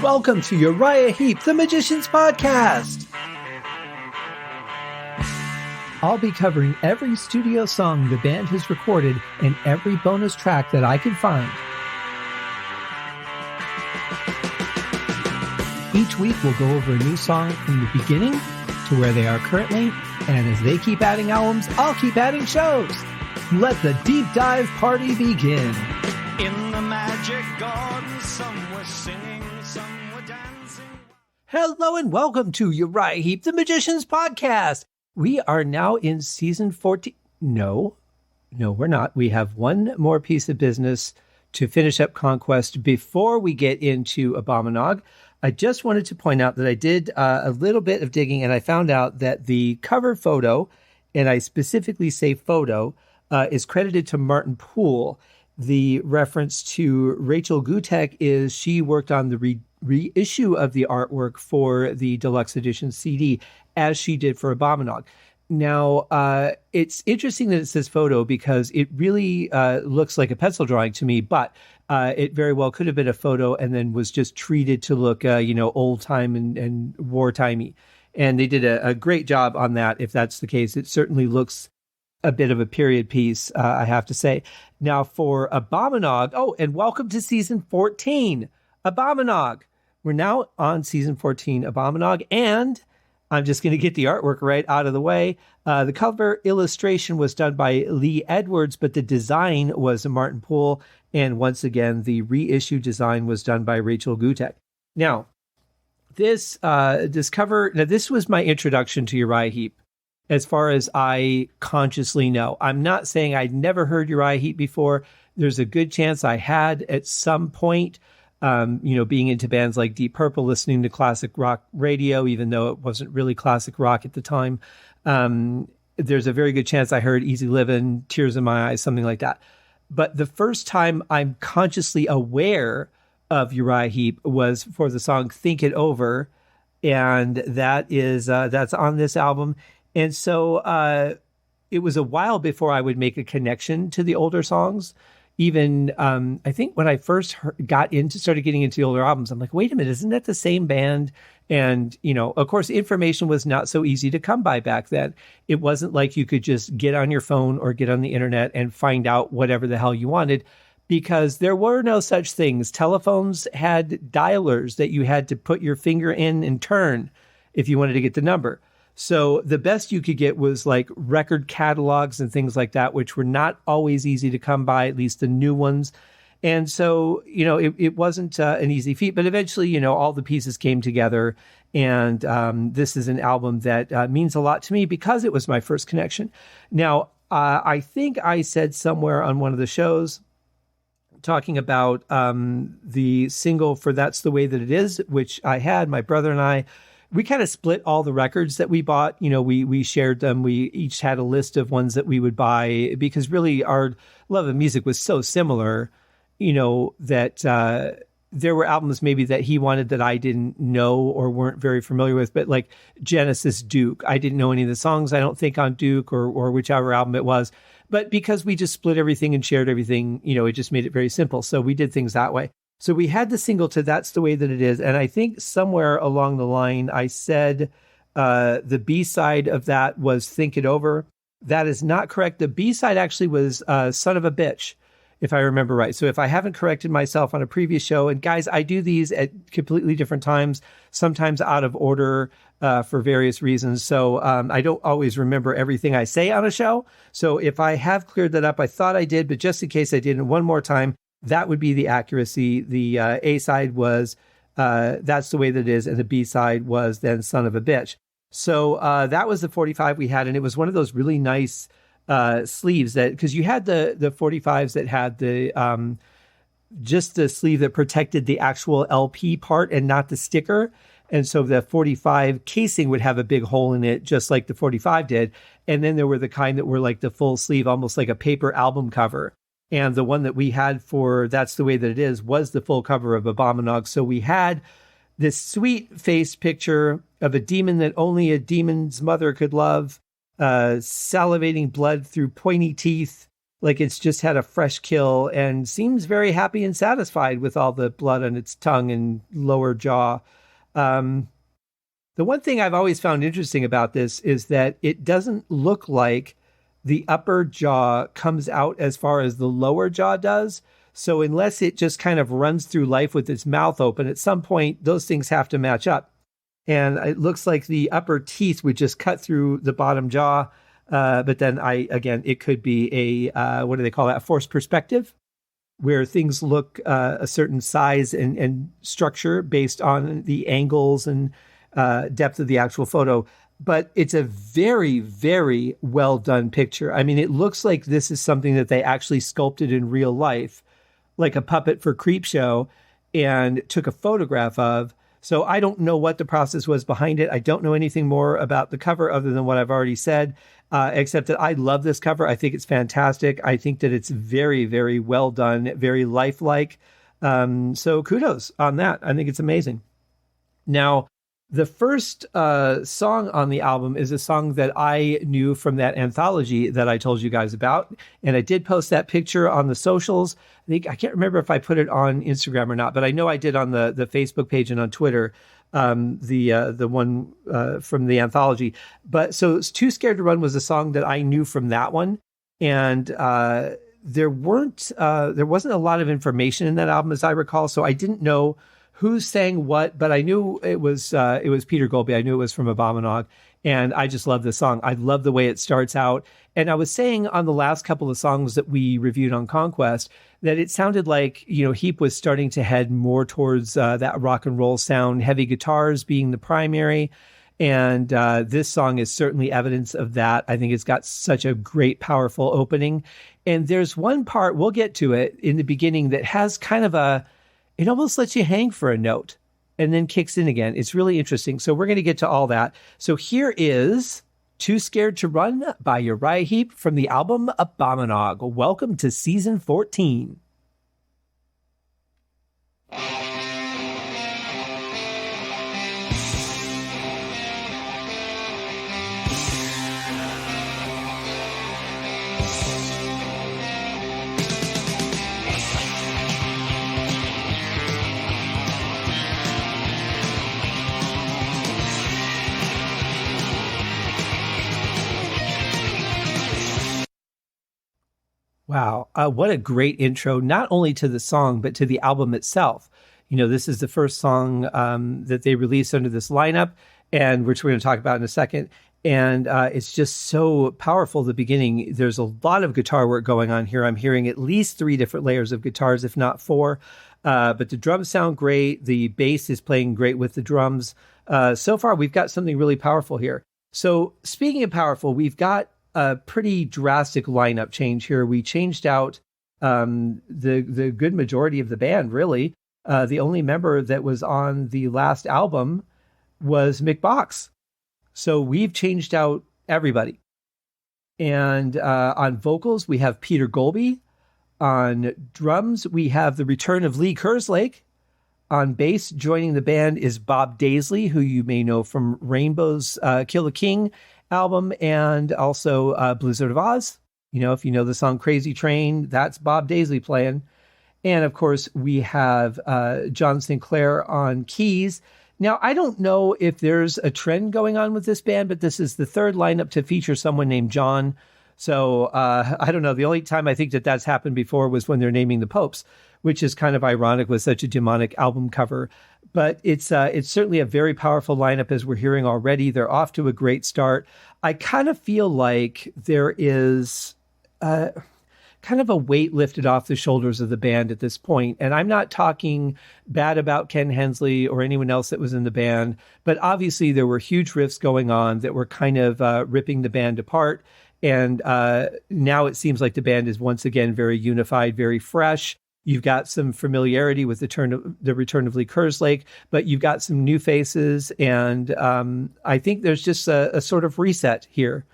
Welcome to Uriah Heep, the Magician's Podcast. I'll be covering every studio song the band has recorded and every bonus track that I can find. Each week we'll go over a new song from the beginning to where they are currently, and as they keep adding albums, I'll keep adding shows. Let the deep dive party begin. In the magic garden, some were singing, some were dancing. Hello and welcome to Uriah Heep, the Magician's Podcast. We are now in season 14. No, we're not. We have one more piece of business to finish up Conquest before we get into Abominog. I just wanted to point out that I did a little bit of digging, and I found out that the cover photo, and I specifically say photo, is credited to Martin Poole. The reference to Rachel Gutek is she worked on the reissue of the artwork for the deluxe edition CD, as she did for Abominog. Now, it's interesting that it says photo because it really looks like a pencil drawing to me, but it very well could have been a photo and then was just treated to look, old time and wartimey. And they did a great job on that. If that's the case, it certainly looks a bit of a period piece, I have to say. Now for Abominog, and welcome to season 14, Abominog. We're now on season 14, Abominog, and I'm just going to get the artwork right out of the way. The cover illustration was done by Lee Edwards, but the design was Martin Poole, and once again, the reissue design was done by Rachel Gutek. Now, this cover, this was my introduction to Uriah Heep. As far as I consciously know, I'm not saying I'd never heard Uriah Heep before. There's a good chance I had at some point, being into bands like Deep Purple, listening to classic rock radio, even though it wasn't really classic rock at the time. There's a very good chance I heard Easy Livin', Tears in My Eyes, something like that. But the first time I'm consciously aware of Uriah Heep was for the song Think It Over. And that's on this album. And so it was a while before I would make a connection to the older songs. Even I think when I first started getting into the older albums, I'm like, wait a minute, isn't that the same band? And, of course, information was not so easy to come by back then. It wasn't like you could just get on your phone or get on the internet and find out whatever the hell you wanted, because there were no such things. Telephones had dialers that you had to put your finger in and turn if you wanted to get the number. So the best you could get was like record catalogs and things like that, which were not always easy to come by, at least the new ones. And so, it wasn't an easy feat, but eventually, all the pieces came together. And this is an album that means a lot to me because it was my first connection. Now, I think I said somewhere on one of the shows talking about the single for That's the Way That It Is, which I had, my brother and I. We kind of split all the records that we bought. We shared them. We each had a list of ones that we would buy because really our love of music was so similar, that there were albums maybe that he wanted that I didn't know or weren't very familiar with. But like Genesis Duke, I didn't know any of the songs, I don't think, on Duke or whichever album it was. But because we just split everything and shared everything, it just made it very simple. So we did things that way. So we had the single to That's the Way That It Is. And I think somewhere along the line, I said the B-side of that was Think It Over. That is not correct. The B-side actually was Son of a Bitch, if I remember right. So if I haven't corrected myself on a previous show, and guys, I do these at completely different times, sometimes out of order for various reasons. So I don't always remember everything I say on a show. So if I have cleared that up, I thought I did, but just in case I didn't, one more time, that would be the accuracy. The A-side was That's the Way That It Is, and the B-side was then Son of a Bitch. So that was the 45 we had, and it was one of those really nice sleeves that, because you had the 45s that had the just the sleeve that protected the actual LP part and not the sticker. And so the 45 casing would have a big hole in it, just like the 45 did. And then there were the kind that were like the full sleeve, almost like a paper album cover. And the one that we had for That's the Way That It Is was the full cover of Abominog. So we had this sweet face picture of a demon that only a demon's mother could love, salivating blood through pointy teeth, like it's just had a fresh kill and seems very happy and satisfied with all the blood on its tongue and lower jaw. The one thing I've always found interesting about this is that it doesn't look like the upper jaw comes out as far as the lower jaw does. So unless it just kind of runs through life with its mouth open, at some point, those things have to match up. And it looks like the upper teeth would just cut through the bottom jaw. But then it could be what do they call that? Forced perspective, where things look a certain size and structure based on the angles and depth of the actual photo. But it's a very, very well done picture. I mean, it looks like this is something that they actually sculpted in real life, like a puppet for Creepshow, and took a photograph of. So I don't know what the process was behind it. I don't know anything more about the cover other than what I've already said, except that I love this cover. I think it's fantastic. I think that it's very, very well done, very lifelike. So kudos on that. I think it's amazing. Now, the first song on the album is a song that I knew from that anthology that I told you guys about. And I did post that picture on the socials. I can't remember if I put it on Instagram or not, but I know I did on the Facebook page and on Twitter, the one from the anthology. But so Too Scared to Run was a song that I knew from that one. And there wasn't a lot of information in that album, as I recall. So I didn't know who sang what, but I knew it was Peter Goalby. I knew it was from Abominog, and I just love this song. I love the way it starts out. And I was saying on the last couple of songs that we reviewed on Conquest that it sounded like, Heep was starting to head more towards that rock and roll sound, heavy guitars being the primary. And this song is certainly evidence of that. I think it's got such a great, powerful opening. And there's one part, we'll get to it in the beginning, that has kind of it almost lets you hang for a note and then kicks in again. It's really interesting. So we're going to get to all that. So here is Too Scared to Run by Uriah Heep from the album Abominog. Welcome to season 14. Wow. What a great intro, not only to the song, but to the album itself. This is the first song that they released under this lineup, and which we're going to talk about in a second. And it's just so powerful, the beginning. There's a lot of guitar work going on here. I'm hearing at least 3 different layers of guitars, if not 4. But the drums sound great. The bass is playing great with the drums. So far, we've got something really powerful here. So speaking of powerful, we've got a pretty drastic lineup change here. We changed out the good majority of the band, really. The only member that was on the last album was Mick Box. So we've changed out everybody. And on vocals, we have Peter Goalby. On drums, we have the return of Lee Kerslake. On bass, joining the band is Bob Daisley, who you may know from Rainbow's Kill the King album, and also Blizzard of Oz. If you know the song Crazy Train, that's Bob Daisley playing. And of course, we have John Sinclair on keys. Now, I don't know if there's a trend going on with this band, but this is the third lineup to feature someone named John. So I don't know. The only time I think that that's happened before was when they're naming the Popes, which is kind of ironic with such a demonic album cover. But it's certainly a very powerful lineup, as we're hearing already. They're off to a great start. I kind of feel like there is kind of a weight lifted off the shoulders of the band at this point. And I'm not talking bad about Ken Hensley or anyone else that was in the band, but obviously there were huge riffs going on that were kind of ripping the band apart. And now it seems like the band is once again very unified, very fresh. You've got some familiarity with the return of Lee Kerslake, but you've got some new faces. And I think there's just a sort of reset here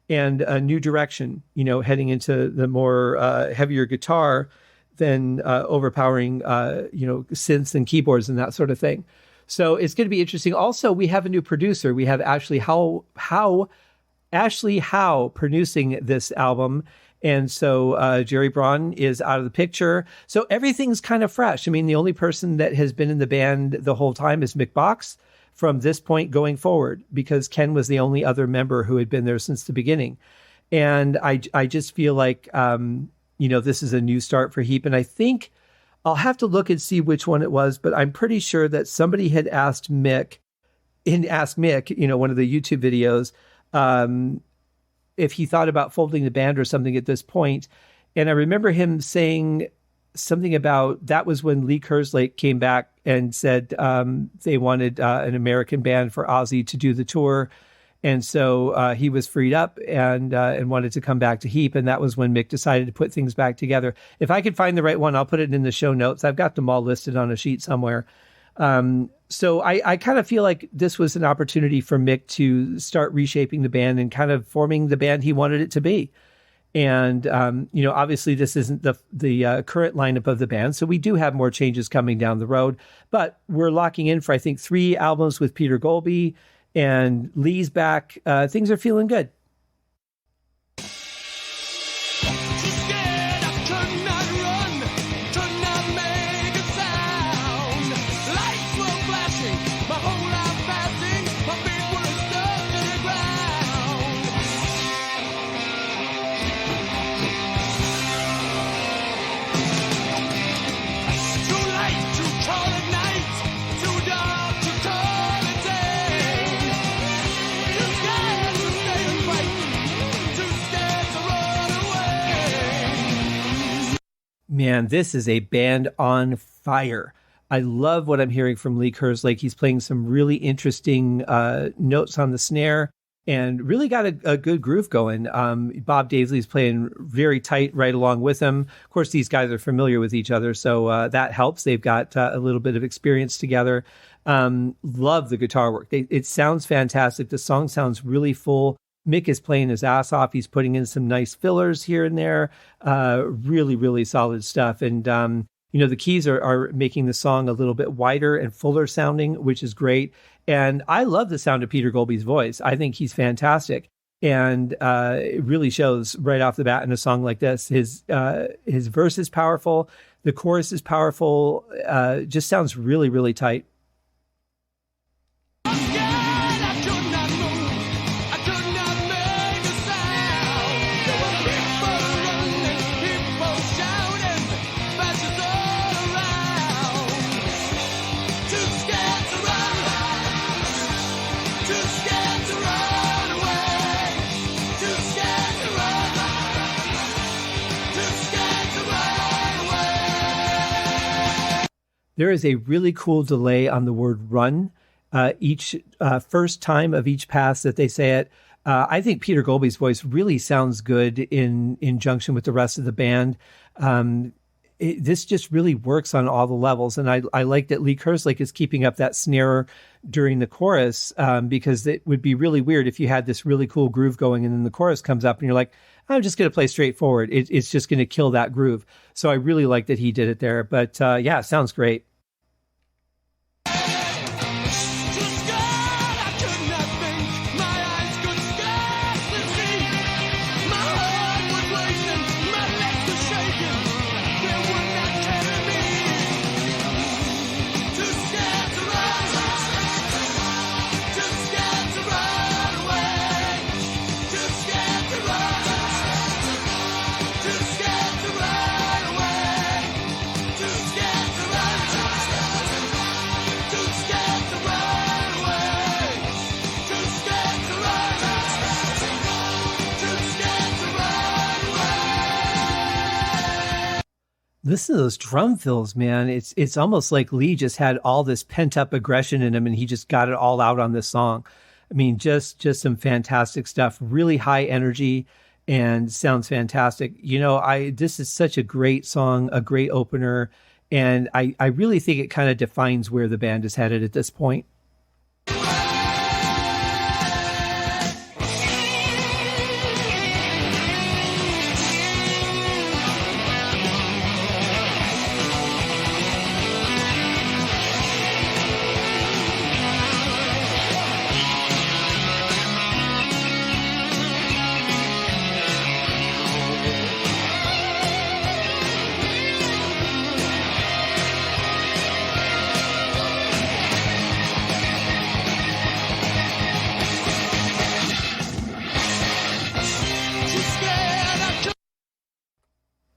and a new direction, heading into the more heavier guitar than overpowering, synths and keyboards and that sort of thing. So it's going to be interesting. Also, we have a new producer. We have Ashley Howe producing this album. And so Jerry Braun is out of the picture. So everything's kind of fresh. I mean, the only person that has been in the band the whole time is Mick from this point going forward, because Ken was the only other member who had been there since the beginning. And I just feel like, this is a new start for Heep. And I think I'll have to look and see which one it was, but I'm pretty sure that somebody had asked Mick, one of the YouTube videos, if he thought about folding the band or something at this point. And I remember him saying something about that was when Lee Kerslake came back and said they wanted an American band for Ozzy to do the tour. And so he was freed up and wanted to come back to Heep. And that was when Mick decided to put things back together. If I could find the right one, I'll put it in the show notes. I've got them all listed on a sheet somewhere. So I kind of feel like this was an opportunity for Mick to start reshaping the band and kind of forming the band he wanted it to be. And, obviously this isn't the current lineup of the band. So we do have more changes coming down the road, but we're locking in for, I think, 3 albums with Peter Goalby, and Lee's back. Things are feeling good. Man, this is a band on fire. I love what I'm hearing from Lee Kerslake. He's playing some really interesting notes on the snare and really got a good groove going. Bob Daisley's playing very tight right along with him. Of course, these guys are familiar with each other, so that helps. They've got a little bit of experience together. Love the guitar work. It sounds fantastic. The song sounds really full. Mick is playing his ass off. He's putting in some nice fillers here and there. Really, really solid stuff. And, the keys are making the song a little bit wider and fuller sounding, which is great. And I love the sound of Peter Goalby's voice. I think he's fantastic. And it really shows right off the bat in a song like this. His verse is powerful. The chorus is powerful. Just sounds really, really tight. There is a really cool delay on the word run. Each first time of each pass that they say it, I think Peter Goalby's voice really sounds good in junction with the rest of the band. This just really works on all the levels. And I like that Lee Kerslake is keeping up that snare during the chorus, because it would be really weird if you had this really cool groove going and then the chorus comes up and you're like, I'm just going to play straightforward. It's just going to kill that groove. So I really like that he did it there. But yeah, it sounds great. Listen to those drum fills, man. It's almost like Lee just had all this pent up aggression in him and he just got it all out on this song. I mean, just some fantastic stuff, really high energy and sounds fantastic. This is such a great song, a great opener. And I really think it kind of defines where the band is headed at this point.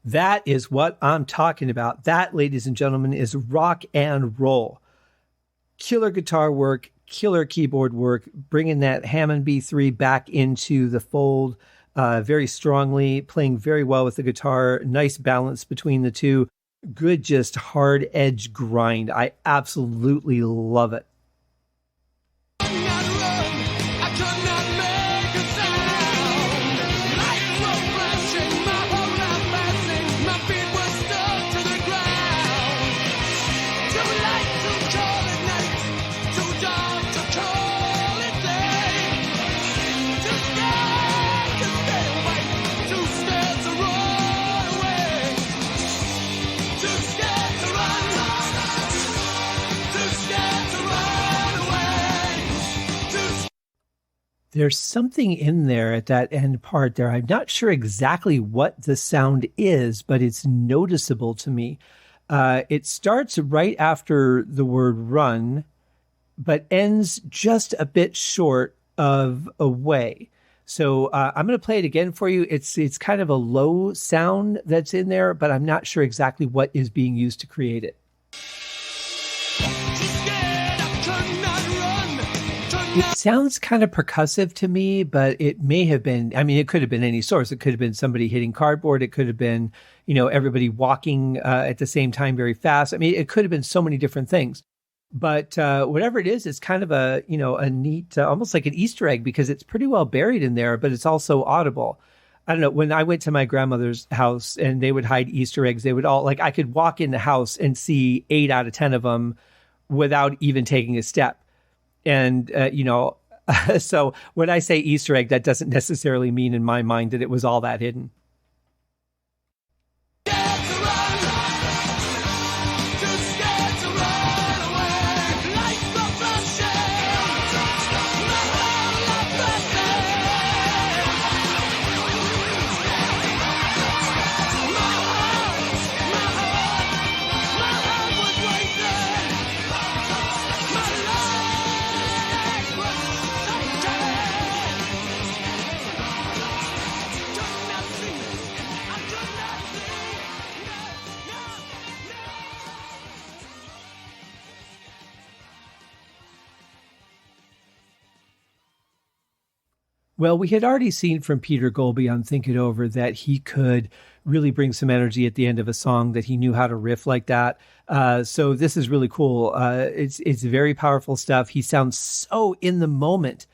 That is what I'm talking about. That, ladies and gentlemen, is rock and roll. Killer guitar work, killer keyboard work, bringing that Hammond B3 back into the fold very strongly, playing very well with the guitar. Nice balance between the two. Good, just hard edge grind. I absolutely love it. There's something in there at that end part there. I'm not sure exactly what the sound is, but it's noticeable to me. It starts right after the word run, but ends just a bit short of away. So I'm going to play it again for you. It's kind of a low sound that's in there, but I'm not sure exactly what is being used to create it. It sounds kind of percussive to me, but it may have been, I mean, it could have been any source. It could have been somebody hitting cardboard. It could have been, everybody walking at the same time very fast. I mean, it could have been so many different things. But whatever it is, it's kind of a neat, almost like an Easter egg, because it's pretty well buried in there, but it's also audible. I don't know, when I went to my grandmother's house and they would hide Easter eggs, they would all, I could walk in the house and see 8 out of 10 of them without even taking a step. And, so when I say Easter egg, that doesn't necessarily mean in my mind that it was all that hidden. Well, we had already seen from Peter Goalby on Think It Over that he could really bring some energy at the end of a song, that he knew how to riff like that. So this is really cool. It's very powerful stuff. He sounds so in the moment,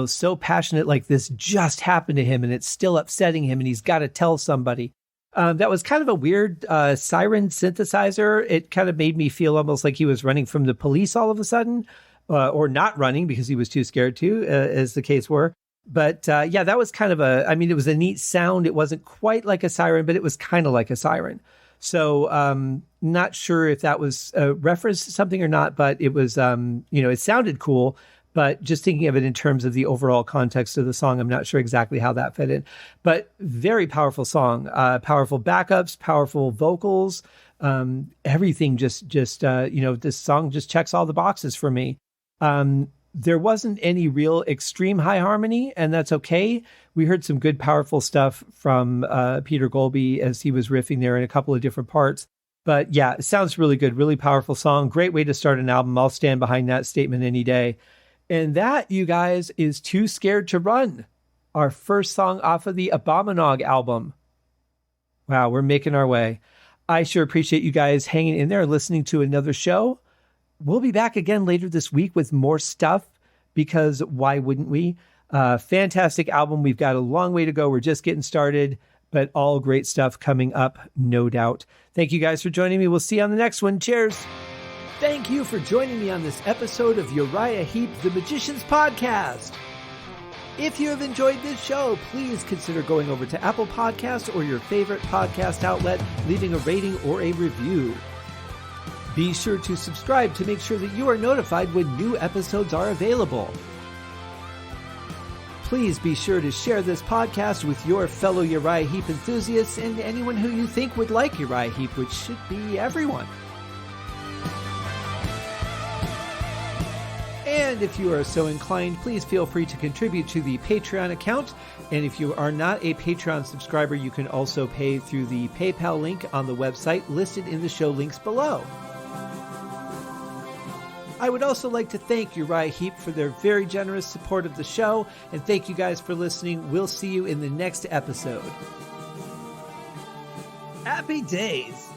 so passionate, like this just happened to him and it's still upsetting him and he's got to tell somebody. That was kind of a weird siren synthesizer. It kind of made me feel almost like he was running from the police all of a sudden, or not running because he was too scared to, as the case were. But that was kind of it was a neat sound. It wasn't quite like a siren, but it was kind of like a siren. So not sure if that was a reference to something or not, but it was, it sounded cool. But just thinking of it in terms of the overall context of the song, I'm not sure exactly how that fit in. But very powerful song, powerful backups, powerful vocals, everything just this song just checks all the boxes for me. There wasn't any real extreme high harmony, and that's okay. We heard some good, powerful stuff from Peter Goalby as he was riffing there in a couple of different parts. But yeah, it sounds really good, really powerful song. Great way to start an album. I'll stand behind that statement any day. And that, you guys, is Too Scared to Run, our first song off of the Abominog album. Wow, we're making our way. I sure appreciate you guys hanging in there, listening to another show. We'll be back again later this week with more stuff, because why wouldn't we? Fantastic album. We've got a long way to go. We're just getting started, but all great stuff coming up, no doubt. Thank you guys for joining me. We'll see you on the next one. Cheers. Thank you for joining me on this episode of Uriah Heep, the Magicians Podcast. If you have enjoyed this show, please consider going over to Apple Podcasts or your favorite podcast outlet, leaving a rating or a review. Be sure to subscribe to make sure that you are notified when new episodes are available. Please be sure to share this podcast with your fellow Uriah Heep enthusiasts and anyone who you think would like Uriah Heep, which should be everyone. And if you are so inclined, please feel free to contribute to the Patreon account. And if you are not a Patreon subscriber, you can also pay through the PayPal link on the website listed in the show links below. I would also like to thank Uriah Heep for their very generous support of the show, and thank you guys for listening. We'll see you in the next episode. Happy days!